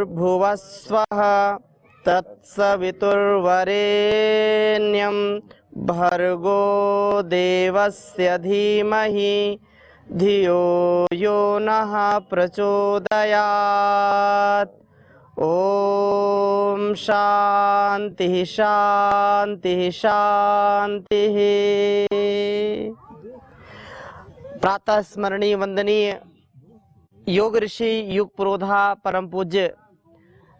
भूर्भुवस्वः तत्सवितुर्वरेण्यं भर्गो देवस्य धीमहि धियो यो नः प्रचोदयात्। ओम शांति शांति शांति। प्रातः स्मरणीय वंदनीय योग ऋषि युग पुरोधा परम पूज्य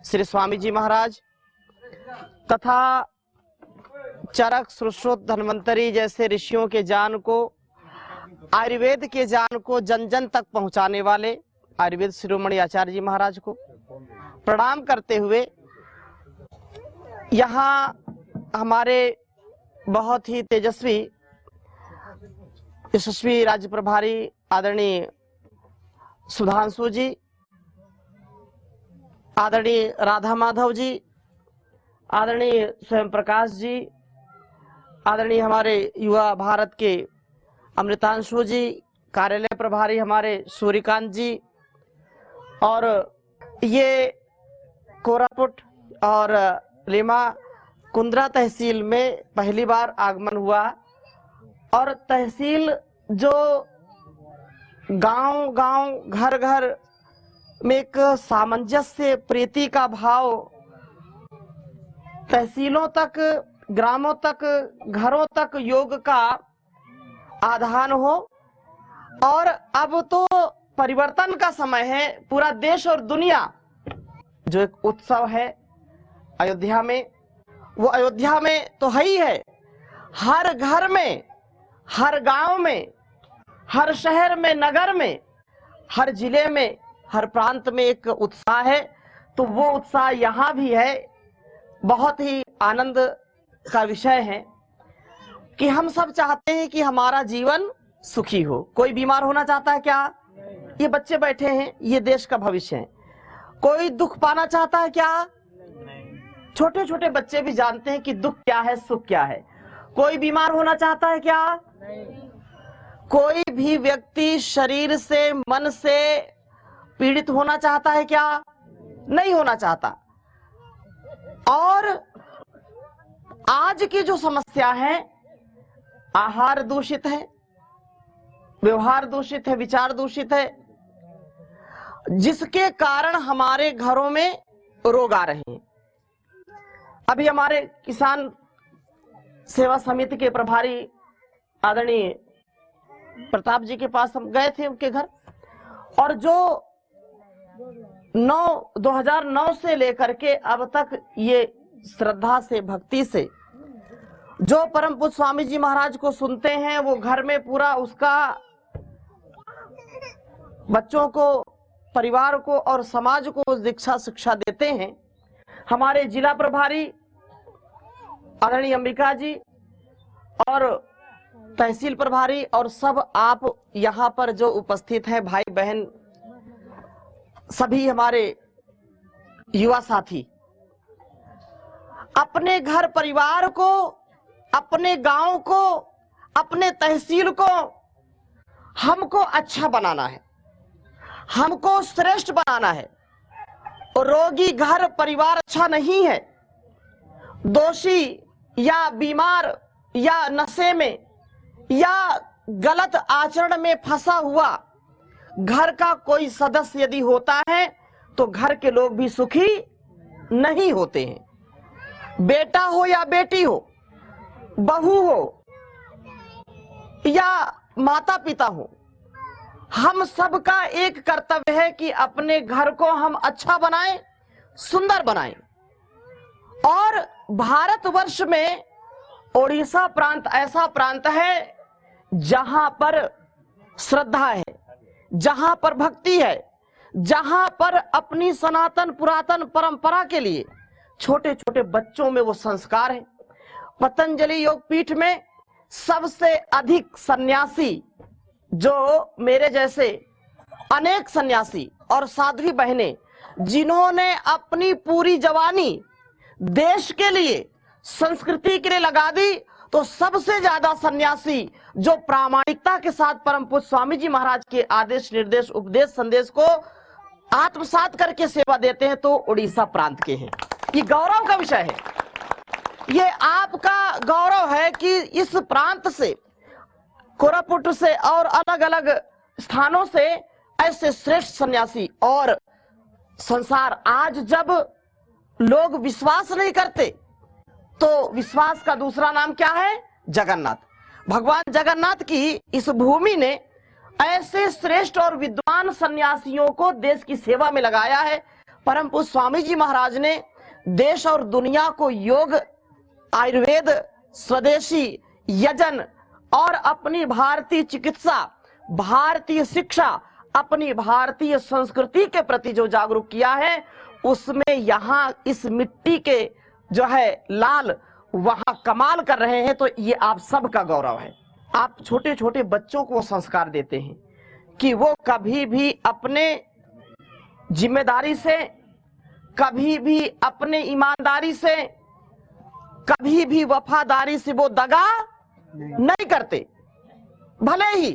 श्री स्वामी जी महाराज तथा चरक सुश्रुत धन्वंतरी जैसे ऋषियों के ज्ञान को, आयुर्वेद के ज्ञान को जन जन तक पहुंचाने वाले आयुर्वेद शिरोमणि आचार्य जी महाराज को प्रणाम करते हुए, यहाँ हमारे बहुत ही तेजस्वी यशस्वी राज्य प्रभारी आदरणीय सुधांशु जी, आदरणीय राधा माधव जी, आदरणीय स्वयं प्रकाश जी, आदरणीय हमारे युवा भारत के अमृतांशु जी, कार्यालय प्रभारी हमारे सूर्यकांत जी, और ये कोरापुट और लेमा कुंद्रा तहसील में पहली बार आगमन हुआ, और तहसील जो गांव गांव घर घर में एक सामंजस्य प्रीति का भाव, तहसीलों तक, ग्रामों तक, घरों तक योग का आधान हो। और अब तो परिवर्तन का समय है, पूरा देश और दुनिया जो एक उत्सव है अयोध्या में, वो अयोध्या में तो है ही है, हर घर में, हर गांव में, हर शहर में, नगर में, हर जिले में, हर प्रांत में एक उत्साह है। तो वो उत्साह यहाँ भी है। बहुत ही आनंद का विषय है कि हम सब चाहते हैं कि हमारा जीवन सुखी हो। कोई बीमार होना चाहता है क्या? ये बच्चे बैठे हैं, ये देश का भविष्य है। कोई दुख पाना चाहता है क्या? छोटे छोटे बच्चे भी जानते हैं कि दुख क्या है, सुख क्या है। कोई बीमार होना चाहता है क्या? कोई भी व्यक्ति शरीर से, मन से पीड़ित होना चाहता है क्या? नहीं होना चाहता। और आज की जो समस्या है, आहार दूषित है, व्यवहार दूषित है, विचार दूषित है, जिसके कारण हमारे घरों में रोग आ रहे हैं। अभी हमारे किसान सेवा समिति के प्रभारी आदरणीय प्रताप जी के पास हम गए थे, उनके घर, और जो 2009 से लेकर के अब तक ये श्रद्धा से, भक्ति से जो परम पूज्य स्वामी जी महाराज को सुनते हैं, वो घर में पूरा उसका बच्चों को, परिवार को और समाज को दीक्षा शिक्षा देते हैं। हमारे जिला प्रभारी आदरणीय अंबिका जी और तहसील प्रभारी और सब आप यहाँ पर जो उपस्थित हैं, भाई बहन, सभी हमारे युवा साथी, अपने घर परिवार को, अपने गांव को, अपने तहसील को हमको अच्छा बनाना है, हमको श्रेष्ठ बनाना है। रोगी घर परिवार अच्छा नहीं है। दोषी या बीमार या नशे में या गलत आचरण में फंसा हुआ घर का कोई सदस्य यदि होता है तो घर के लोग भी सुखी नहीं होते हैं। बेटा हो या बेटी हो, बहू हो या माता पिता हो, हम सबका एक कर्तव्य है कि अपने घर को हम अच्छा बनाएं, सुंदर बनाएं। और भारतवर्ष में ओडिशा प्रांत ऐसा प्रांत है जहां पर श्रद्धा है, जहां पर भक्ति है, जहां पर अपनी सनातन पुरातन परंपरा के लिए छोटे छोटे बच्चों में वो संस्कार है। पतंजलि योग पीठ में सबसे अधिक सन्यासी, जो मेरे जैसे अनेक सन्यासी और साध्वी बहनें जिन्होंने अपनी पूरी जवानी देश के लिए, संस्कृति के लिए लगा दी, तो सबसे ज्यादा सन्यासी जो प्रामाणिकता के साथ परम पूज्य स्वामी जी महाराज के आदेश, निर्देश, उपदेश, संदेश को आत्मसात करके सेवा देते हैं तो उड़ीसा प्रांत के हैं। ये गौरव का विषय है, ये आपका गौरव है कि इस प्रांत से, कोरापुट से और अलग अलग स्थानों से ऐसे श्रेष्ठ सन्यासी। और संसार आज जब लोग विश्वास नहीं करते तो विश्वास का दूसरा नाम क्या है? जगन्नाथ। भगवान जगन्नाथ की इस भूमि ने ऐसे श्रेष्ठ और विद्वान सन्यासियों को देश की सेवा में लगाया है। परम पूज्य स्वामी जी महाराज ने देश और दुनिया को योग, आयुर्वेद, स्वदेशी यजन और अपनी भारतीय चिकित्सा, भारतीय शिक्षा, अपनी भारतीय संस्कृति के प्रति जो जागरूक किया है, उसमें यहाँ इस मिट्टी के जो है लाल वहां कमाल कर रहे हैं। तो ये आप सबका गौरव है। आप छोटे छोटे बच्चों को संस्कार देते हैं कि वो कभी भी अपने जिम्मेदारी से, कभी भी अपने ईमानदारी से, कभी भी वफादारी से वो दगा नहीं करते। भले ही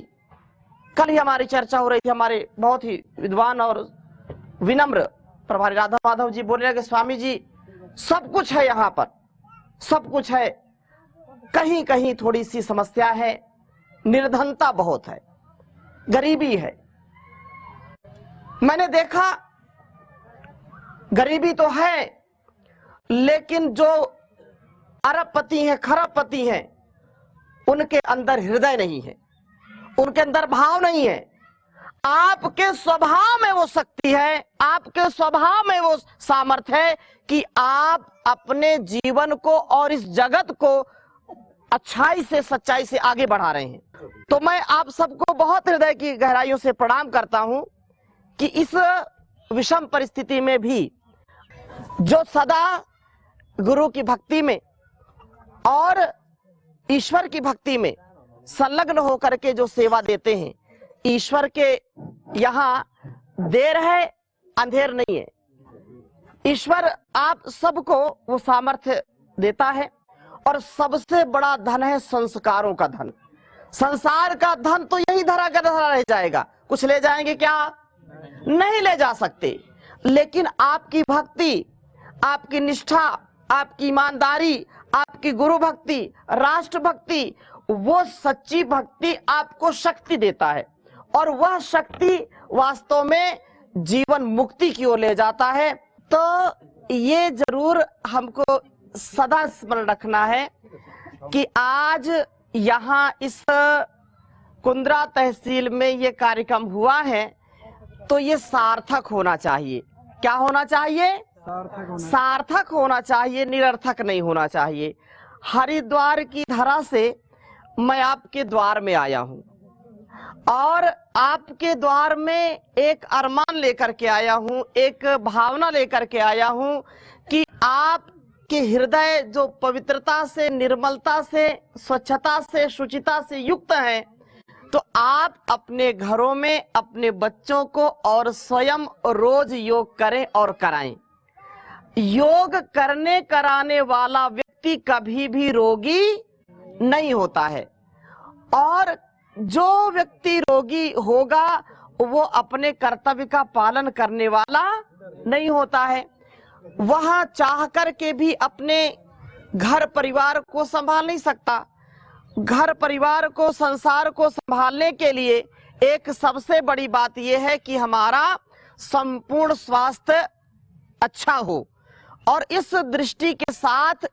कल ही हमारी चर्चा हो रही थी, हमारे बहुत ही विद्वान और विनम्र प्रभारी राधा माधव जी बोल रहे कि स्वामी जी सब कुछ है, यहाँ पर सब कुछ है, कहीं कहीं थोड़ी सी समस्या है, निर्धनता बहुत है, गरीबी है। मैंने देखा गरीबी तो है, लेकिन जो अरबपति हैं, खरबपति हैं, उनके अंदर हृदय नहीं है, उनके अंदर भाव नहीं है। आपके स्वभाव में वो शक्ति है, आपके स्वभाव में वो सामर्थ्य है कि आप अपने जीवन को और इस जगत को अच्छाई से, सच्चाई से आगे बढ़ा रहे हैं। तो मैं आप सबको बहुत हृदय की गहराइयों से प्रणाम करता हूं कि इस विषम परिस्थिति में भी जो सदा गुरु की भक्ति में और ईश्वर की भक्ति में संलग्न होकर के जो सेवा देते हैं, ईश्वर के यहाँ देर है, अंधेर नहीं है। ईश्वर आप सबको वो सामर्थ्य देता है और सबसे बड़ा धन है संस्कारों का धन। संसार का धन तो यही धरा का धरा रह जाएगा, कुछ ले जाएंगे क्या? नहीं ले जा सकते। लेकिन आपकी भक्ति, आपकी निष्ठा, आपकी ईमानदारी, आपकी गुरु भक्ति, राष्ट्र भक्ति, वो सच्ची भक्ति आपको शक्ति देता है और वह शक्ति वास्तव में जीवन मुक्ति की ओर ले जाता है। तो ये जरूर हमको सदा स्मरण रखना है कि आज यहाँ इस कुंद्रा तहसील में ये कार्यक्रम हुआ है तो ये सार्थक होना चाहिए। क्या होना चाहिए? सार्थक होना चाहिए, निरर्थक नहीं होना चाहिए। हरिद्वार की धरा से मैं आपके द्वार में आया हूँ और आपके द्वार में एक अरमान लेकर के आया हूँ, एक भावना लेकर के आया हूँ कि आपके हृदय जो पवित्रता से, निर्मलता से, स्वच्छता से, शुचिता से युक्त है, तो आप अपने घरों में अपने बच्चों को और स्वयं रोज योग करें और कराएं। योग करने कराने वाला व्यक्ति कभी भी रोगी नहीं होता है और जो व्यक्ति रोगी होगा वो अपने कर्तव्य का पालन करने वाला नहीं होता है। वह चाह कर के भी अपने घर परिवार को संभाल नहीं सकता। घर परिवार को, संसार को संभालने के लिए एक सबसे बड़ी बात यह है कि हमारा संपूर्ण स्वास्थ्य अच्छा हो और इस दृष्टि के साथ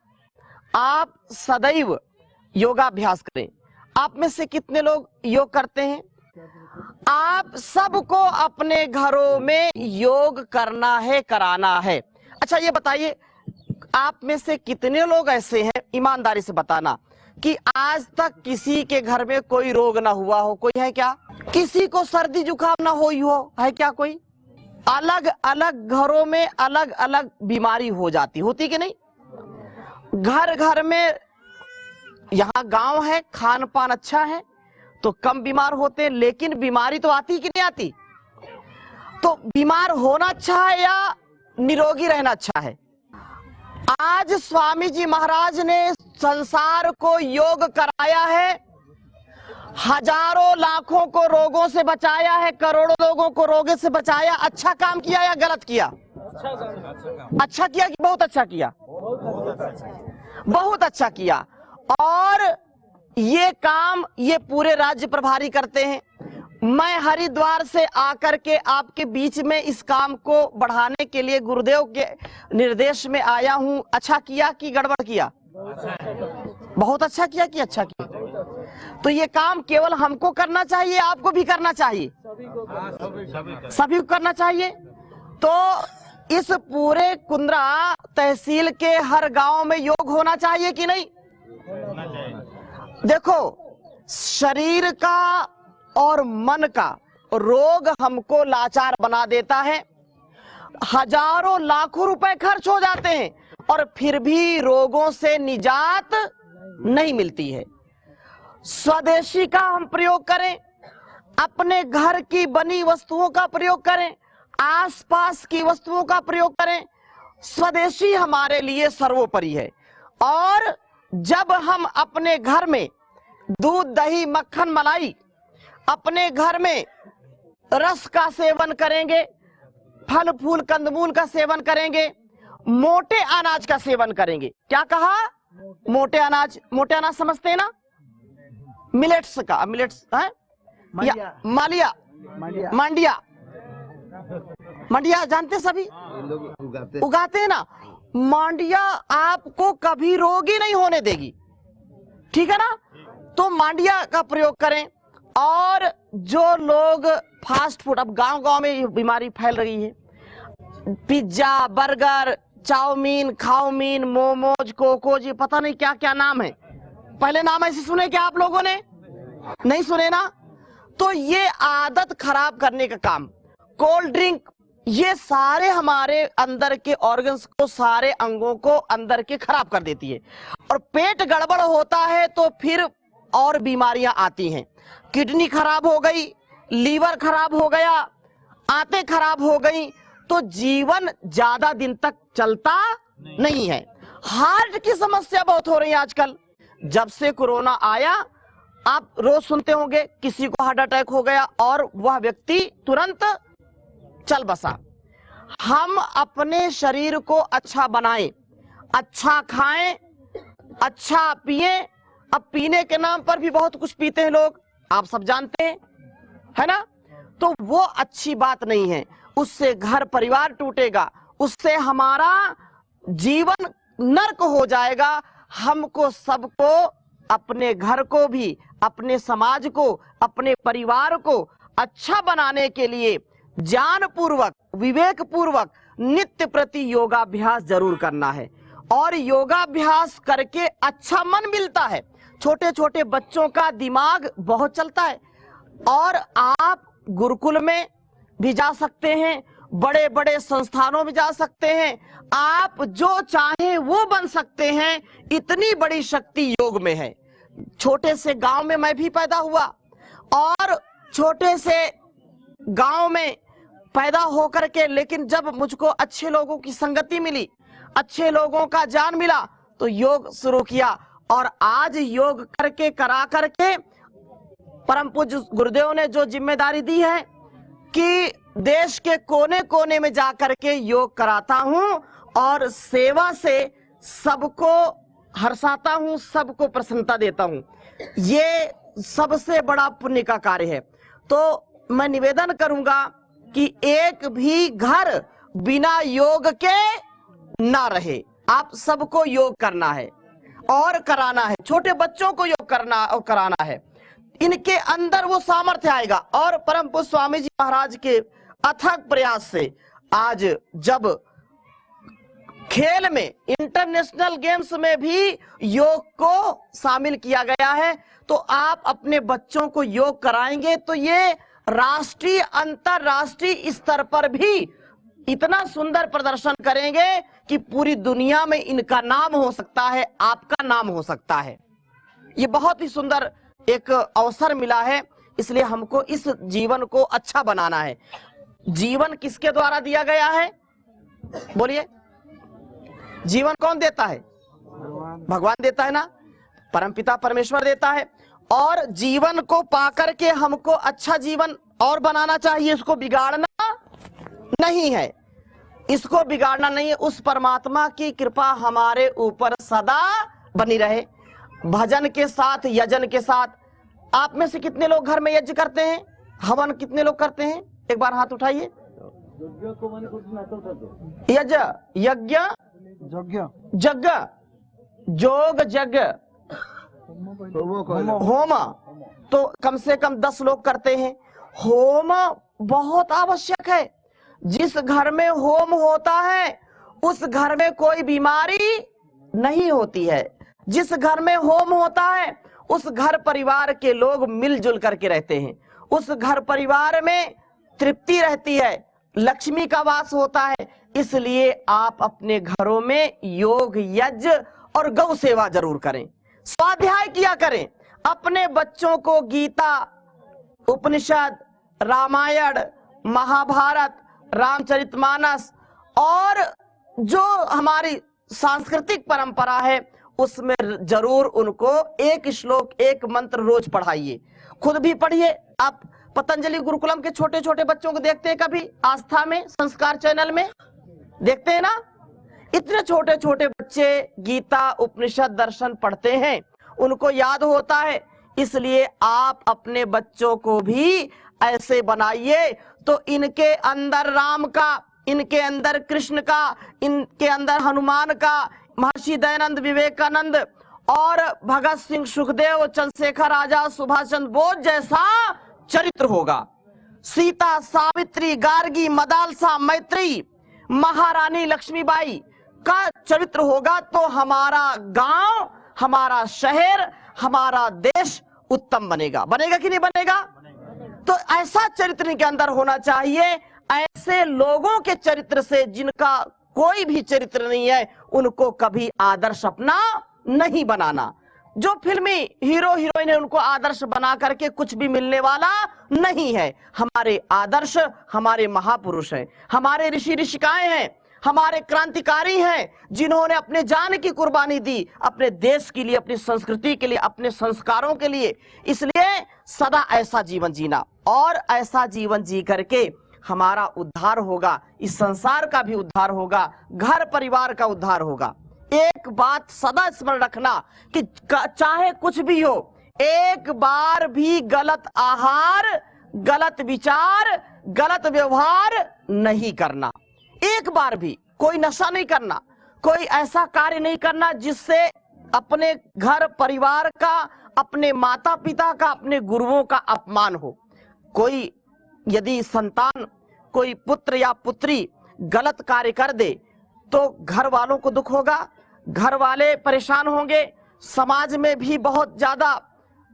आप सदैव योगाभ्यास करें। आप में से कितने लोग योग करते हैं? आप सबको अपने घरों में योग करना है, कराना है। अच्छा ये बताइए, आप में से कितने लोग ऐसे हैं, ईमानदारी से बताना, कि आज तक किसी के घर में कोई रोग ना हुआ हो? कोई है क्या? किसी को सर्दी जुकाम ना हुई हो? है क्या कोई? अलग अलग घरों में अलग अलग बीमारी हो जाती, होती कि नहीं? घर घर में, यहाँ गांव है, खान पान अच्छा है तो कम बीमार होते हैं, लेकिन बीमारी तो आती कि नहीं आती? तो बीमार होना अच्छा है या निरोगी रहना अच्छा है? आज स्वामी जी महाराज ने संसार को योग कराया है हजारों लाखों को रोगों से बचाया है, करोड़ों लोगों को रोग से बचाया। अच्छा काम किया या गलत किया? अच्छा किया कि बहुत अच्छा किया? बहुत अच्छा किया। और ये काम ये पूरे राज्य प्रभारी करते हैं। मैं हरिद्वार से आकर के आपके बीच में इस काम को बढ़ाने के लिए गुरुदेव के निर्देश में आया हूं। अच्छा किया कि गड़बड़ किया? बहुत अच्छा किया कि अच्छा किया? तो ये काम केवल हमको करना चाहिए, आपको भी करना चाहिए, सभी को करना चाहिए। तो इस पूरे कुंद्रा तहसील के हर गांव में योग होना चाहिए कि नहीं? देखो, शरीर का और मन का रोग हमको लाचार बना देता है। हजारों लाखों रुपए खर्च हो जाते हैं और फिर भी रोगों से निजात नहीं मिलती है। स्वदेशी का हम प्रयोग करें, अपने घर की बनी वस्तुओं का प्रयोग करें, आसपास की वस्तुओं का प्रयोग करें। स्वदेशी हमारे लिए सर्वोपरि है। और जब हम अपने घर में दूध, दही, मक्खन, मलाई, अपने घर में रस का सेवन करेंगे, फल फूल कंदमूल का सेवन करेंगे, मोटे अनाज का सेवन करेंगे। क्या कहा? मोटे अनाज। मोटे अनाज समझते हैं ना? मिलेट्स का, मिलेट्स है या मालिया, मांडिया, मंडिया जानते सभी? उगाते हैं ना? मांडिया आपको कभी रोग ही नहीं होने देगी, ठीक है ना? तो मांडिया का प्रयोग करें। और जो लोग फास्ट फूड, अब गांव गांव में ये बीमारी फैल रही है, पिज्जा, बर्गर, चाउमीन, खाउमीन, मोमोज, कोकोज, ये पता नहीं क्या क्या नाम है। पहले नाम ऐसे सुने क्या आप लोगों ने? नहीं सुने ना? तो ये आदत खराब करने का काम, कोल्ड ड्रिंक, ये सारे हमारे अंदर के ऑर्गन्स को, सारे अंगों को अंदर के खराब कर देती है। और पेट गड़बड़ होता है तो फिर और बीमारियां आती हैं। किडनी खराब हो गई, लीवर खराब हो गया, आंतें खराब हो गई, तो जीवन ज्यादा दिन तक चलता नहीं है। हार्ट की समस्या बहुत हो रही है आजकल। जब से कोरोना आया, आप रोज सुनते होंगे किसी को हार्ट अटैक हो गया और वह व्यक्ति तुरंत चल बसा। हम अपने शरीर को अच्छा बनाएं, अच्छा खाएं, अच्छा पिएं। अब पीने के नाम पर भी बहुत कुछ पीते हैं लोग, आप सब जानते हैं, है ना? तो वो अच्छी बात नहीं है। उससे घर परिवार टूटेगा, उससे हमारा जीवन नर्क हो जाएगा। हमको सबको, अपने घर को भी, अपने समाज को, अपने परिवार को अच्छा बनाने के लिए ज्ञान पूर्वक, विवेक पूर्वक नित्य प्रति योगाभ्यास जरूर करना है। और योगाभ्यास करके अच्छा मन मिलता है। छोटे छोटे बच्चों का दिमाग बहुत चलता है। और आप गुरुकुल में भी जा सकते हैं, बड़े बड़े संस्थानों में जा सकते हैं, आप जो चाहें वो बन सकते हैं। इतनी बड़ी शक्ति योग में है। छोटे से गांव में मैं भी पैदा हुआ और छोटे से गांव में पैदा होकर के, लेकिन जब मुझको अच्छे लोगों की संगति मिली, अच्छे लोगों का ज्ञान मिला, तो योग शुरू किया। और आज योग करके, करा करके, परम पूज्य गुरुदेव ने जो जिम्मेदारी दी है कि देश के कोने कोने में जाकर के योग कराता हूं और सेवा से सबको हर्षाता हूं, सबको प्रसन्नता देता हूं। ये सबसे बड़ा पुण्य का कार्य है। तो मैं निवेदन करूंगा कि एक भी घर बिना योग के ना रहे। आप सबको योग करना है और कराना है। छोटे बच्चों को योग करना और कराना है। इनके अंदर वो सामर्थ्य आएगा। और परम पूज्य स्वामी जी महाराज के अथक प्रयास से आज जब खेल में, इंटरनेशनल गेम्स में भी योग को शामिल किया गया है, तो आप अपने बच्चों को योग कराएंगे तो ये राष्ट्रीय, अंतरराष्ट्रीय स्तर पर भी इतना सुंदर प्रदर्शन करेंगे कि पूरी दुनिया में इनका नाम हो सकता है, आपका नाम हो सकता है। ये बहुत ही सुंदर एक अवसर मिला है, इसलिए हमको इस जीवन को अच्छा बनाना है। जीवन किसके द्वारा दिया गया है? बोलिए, जीवन कौन देता है? भगवान देता है ना। परमपिता परमेश्वर देता है। और जीवन को पाकर के हमको अच्छा जीवन और बनाना चाहिए, इसको बिगाड़ना नहीं है, इसको बिगाड़ना नहीं है। उस परमात्मा की कृपा हमारे ऊपर सदा बनी रहे। भजन के साथ, यजन के साथ। आप में से कितने लोग घर में यज्ञ करते हैं? हवन कितने लोग करते हैं? एक बार हाथ उठाइए। यज्ञ, यज्ञ, यज्ञ, जोग, यज्ञ, होम तो कम से कम 10 लोग करते हैं। होम बहुत आवश्यक है। जिस घर में होम होता है उस घर में कोई बीमारी नहीं होती है। जिस घर में होम होता है उस घर परिवार के लोग मिलजुल करके रहते हैं। उस घर परिवार में तृप्ति रहती है, लक्ष्मी का वास होता है। इसलिए आप अपने घरों में योग, यज्ञ और गौ सेवा जरूर करें, स्वाध्याय किया करें। अपने बच्चों को गीता, उपनिषद, रामायण, महाभारत, रामचरितमानस और जो हमारी सांस्कृतिक परंपरा है उसमें जरूर उनको एक श्लोक, एक मंत्र रोज पढ़ाइए। खुद भी पढ़िए। आप पतंजलि गुरुकुलम के छोटे छोटे बच्चों को देखते हैं कभी? आस्था में, संस्कार चैनल में देखते हैं ना? इतने छोटे छोटे बच्चे गीता, उपनिषद, दर्शन पढ़ते हैं, उनको याद होता है। इसलिए आप अपने बच्चों को भी ऐसे बनाइए तो इनके अंदर राम का, इनके अंदर कृष्ण का, इनके अंदर हनुमान का, महर्षि दयानंद, विवेकानंद और भगत सिंह, सुखदेव, चंद्रशेखर आजाद, सुभाष चंद्र बोस जैसा चरित्र होगा। सीता, सावित्री, गार्गी, मदालसा, मैत्री, महारानी लक्ष्मीबाई का चरित्र होगा तो हमारा गांव, हमारा शहर, हमारा देश उत्तम बनेगा। बनेगा कि नहीं बनेगा? तो ऐसा चरित्र इनके अंदर होना चाहिए। ऐसे लोगों के चरित्र से, जिनका कोई भी चरित्र नहीं है, उनको कभी आदर्श अपना नहीं बनाना। जो फिल्मी हीरो हीरोइन है उनको आदर्श बना करके कुछ भी मिलने वाला नहीं है। हमारे आदर्श हमारे महापुरुष हैं, हमारे ऋषि ऋषिकाएं हैं, हमारे क्रांतिकारी हैं, जिन्होंने अपने जान की कुर्बानी दी अपने देश के लिए, अपनी संस्कृति के लिए, अपने संस्कारों के लिए। इसलिए सदा ऐसा जीवन जीना, और ऐसा जीवन जी करके हमारा उद्धार होगा, इस संसार का भी उद्धार होगा, घर परिवार का उद्धार होगा। एक बात सदा स्मरण रखना कि चाहे कुछ भी हो, एक बार भी गलत आहार, गलत विचार, गलत व्यवहार नहीं करना। एक बार भी कोई नशा नहीं करना, कोई ऐसा कार्य नहीं करना जिससे अपने घर परिवार का, अपने माता पिता का, अपने गुरुओं का अपमान हो। कोई यदि संतान, कोई पुत्र या पुत्री गलत कार्य कर दे तो घर वालों को दुख होगा, घर वाले परेशान होंगे, समाज में भी बहुत ज्यादा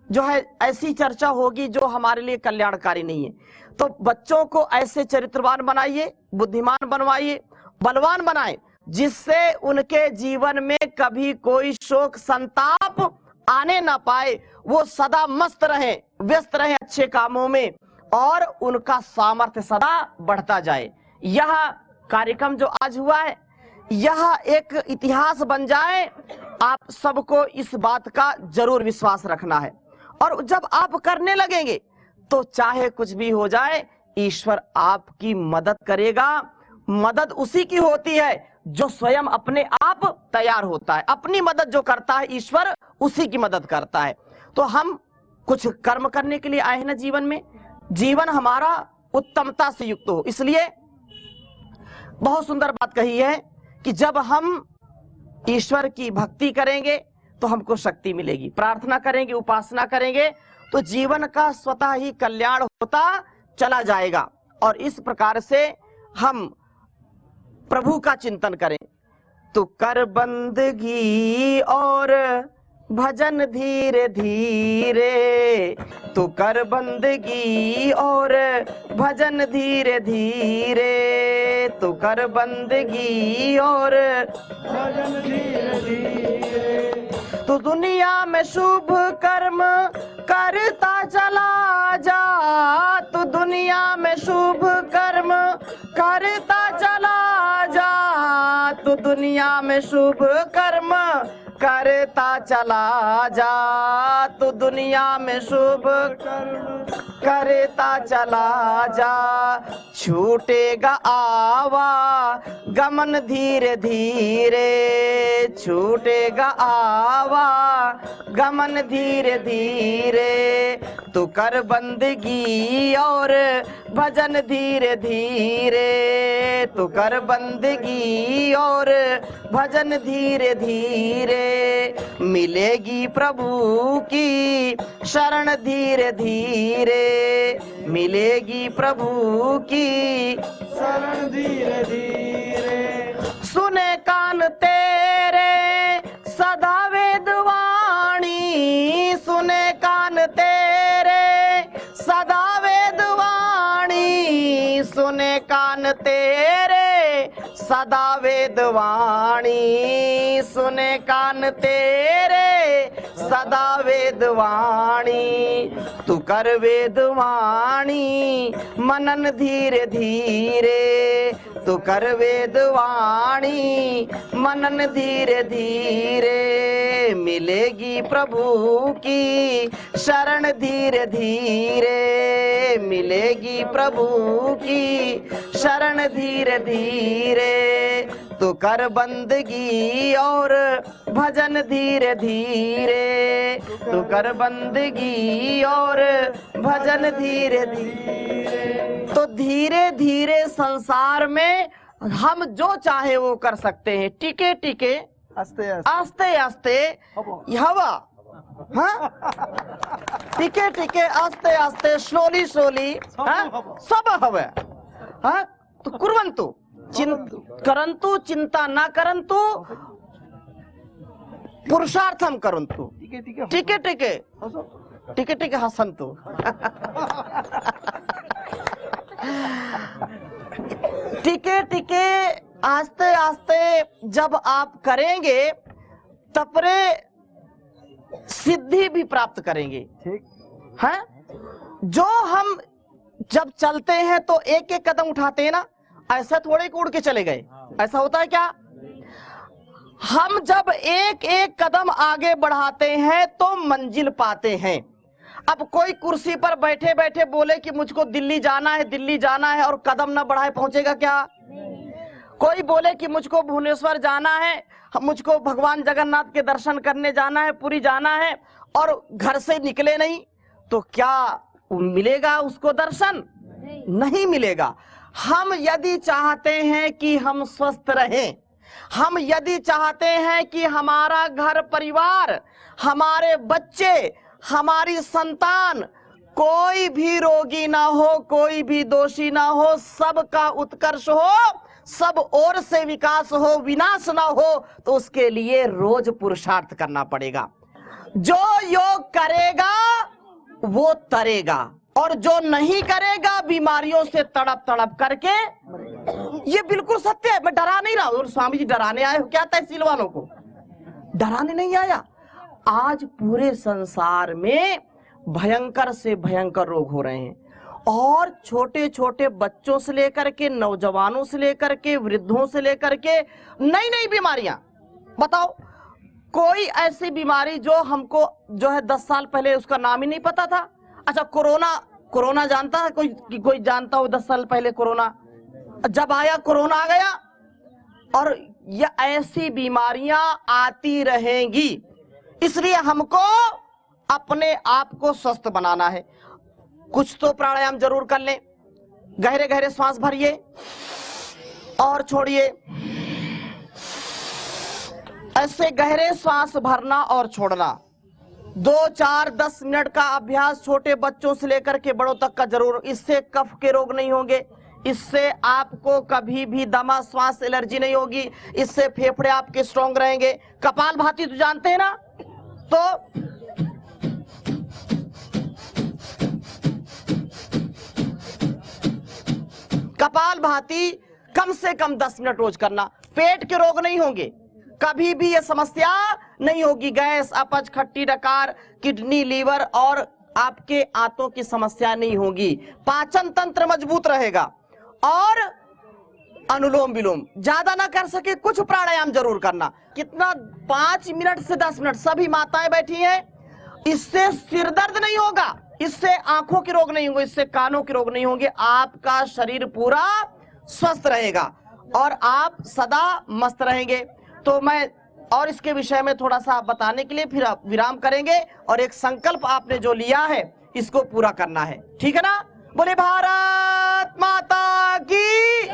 जो है ऐसी चर्चा होगी जो हमारे लिए कल्याणकारी नहीं है। तो बच्चों को ऐसे चरित्रवान बनाइए, बुद्धिमान बनवाइए, बलवान बनाएं, जिससे उनके जीवन में कभी कोई शोक संताप आने ना पाए। वो सदा मस्त रहे, व्यस्त रहे अच्छे कामों में, और उनका सामर्थ्य सदा बढ़ता जाए। यह कार्यक्रम जो आज हुआ है, यह एक इतिहास बन जाए। आप सबको इस बात का जरूर विश्वास रखना है, और जब आप करने लगेंगे तो चाहे कुछ भी हो जाए, ईश्वर आपकी मदद करेगा। मदद उसी की होती है जो स्वयं अपने आप तैयार होता है। अपनी मदद जो करता है, ईश्वर उसी की मदद करता है। तो हम कुछ कर्म करने के लिए आए हैं ना जीवन में, जीवन हमारा उत्तमता से युक्त हो। इसलिए बहुत सुंदर बात कही है कि जब हम ईश्वर की भक्ति करेंगे तो हमको शक्ति मिलेगी, प्रार्थना करेंगे, उपासना करेंगे तो जीवन का स्वतः ही कल्याण होता चला जाएगा। और इस प्रकार से हम प्रभु का चिंतन करें। तो कर बंदगी और भजन धीरे धीरे, तो कर बंदगी और भजन धीरे धीरे, तो कर बंदगी और भजन धीरे धीरे। तो दुनिया में शुभ कर्म करता चला जा, तो दुनिया में शुभ कर्म करता चला जा, तो दुनिया में शुभ कर्म करता चला जा, तू दुनिया में शुभ करता चला जा। छूटेगा आवा गमन धीरे धीरे, छूटेगा आवा गमन धीरे धीरे। तू कर बंदगी और भजन धीरे धीरे, तू कर बंदगी और भजन धीरे धीरे। मिलेगी प्रभु की शरण धीरे धीरे, मिलेगी प्रभु की शरण धीरे धीरे। सुने कान तेरे सदा वेदवाणी, सुने कान तेरे सदा वेदवाणी, सुने कान तेरे सदा वेदवाणी, सुने कान तेरे सदा वेदवाणी। तू कर वेदवाणी मनन धीरे धीरे, तू कर वेदवाणी मनन धीरे धीरे। मिलेगी प्रभु की शरण धीरे धीरे, मिलेगी प्रभु की शरण धीरे धीरे। तू कर बंदगी और भजन धीरे धीरे, तू कर बंदगी और भजन धीरे धीरे। तो धीरे धीरे संसार में हम जो चाहे वो कर सकते हैं, टिके टिके आस्ते आस्ते आस्ते हवा, हाँ टिके टिके आस्ते आस्ते स्लोली स्लोली, हाँ सब हवे, हाँ तो कुर्वन्तु करन्तु चिंता न करन्तु पुरुषार्थम करन्तु, टिके टिके टिके टिके हसन्तु। टिके टिके आस्ते आस्ते जब आप करेंगे तपरे सिद्धि भी प्राप्त करेंगे, ठीक है। जो हम जब चलते हैं तो एक एक कदम उठाते हैं ना, ऐसा थोड़े कि उड़ के चले गए, ऐसा होता है क्या? हम जब एक एक कदम आगे बढ़ाते हैं तो मंजिल पाते हैं। अब कोई कुर्सी पर बैठे बैठे बोले कि मुझको दिल्ली जाना है, दिल्ली जाना है, और कदम न बढ़ाए पहुंचेगा क्या? कोई बोले कि मुझको भुवनेश्वर जाना है, मुझको भगवान जगन्नाथ के दर्शन करने जाना है, पुरी जाना है, और घर से निकले नहीं, तो क्या मिलेगा उसको दर्शन? नहीं मिलेगा। हम यदि चाहते हैं कि हम स्वस्थ रहें, हम यदि चाहते हैं कि हमारा घर परिवार, हमारे बच्चे, हमारी संतान, कोई भी रोगी ना हो, कोई भी दोषी ना हो, सबका उत्कर्ष हो, सब ओर से विकास हो, विनाश ना हो, तो उसके लिए रोज पुरुषार्थ करना पड़ेगा। जो योग करेगा वो तरेगा, और जो नहीं करेगा बीमारियों से तड़प तड़प करके, ये बिल्कुल सत्य है। मैं डरा नहीं रहा हूं। स्वामी जी डराने आए हो क्या तहसील वालों को? डराने नहीं आया। आज पूरे संसार में भयंकर से भयंकर रोग हो रहे हैं, और छोटे छोटे बच्चों से लेकर के, नौजवानों से लेकर के, वृद्धों से लेकर के नई नई बीमारियां। बताओ कोई ऐसी बीमारी जो हमको जो है 10 साल पहले उसका नाम ही नहीं पता था। अच्छा कोरोना जानता है कोई जानता हो? 10 साल पहले कोरोना जब आया, कोरोना आ गया, और ये ऐसी बीमारियां आती रहेंगी। इसलिए हमको अपने आप को स्वस्थ बनाना है। कुछ तो प्राणायाम जरूर कर लें। गहरे गहरे सांस भरिए और छोड़िए। ऐसे गहरे सांस भरना और छोड़ना 2, 4, 10 मिनट का अभ्यास छोटे बच्चों से लेकर के बड़ों तक का जरूर। इससे कफ के रोग नहीं होंगे, इससे आपको कभी भी दमा, श्वास एलर्जी नहीं होगी, इससे फेफड़े आपके स्ट्रांग रहेंगे। कपालभाति तो जानते हैं ना? तो कपालभाति कम से कम 10 मिनट रोज करना। पेट के रोग नहीं होंगे, कभी भी ये समस्या नहीं होगी। गैस, अपच, खट्टी डकार, किडनी, लीवर और आपके आंतों की समस्या नहीं होगी। पाचन तंत्र मजबूत रहेगा, और अनुलोम विलोम, ज्यादा ना कर सके कुछ प्राणायाम जरूर करना। कितना 5 मिनट से 10 मिनट। सभी माताएं बैठी हैं, इससे सिर दर्द नहीं होगा, इससे आंखों के रोग नहीं होंगे, इससे कानों के रोग नहीं होंगे, आपका शरीर पूरा स्वस्थ रहेगा और आप सदा मस्त रहेंगे। तो मैं और इसके विषय में थोड़ा सा बताने के लिए फिर विराम करेंगे और एक संकल्प आपने जो लिया है इसको पूरा करना है, ठीक है ना? बोले भारत माता की।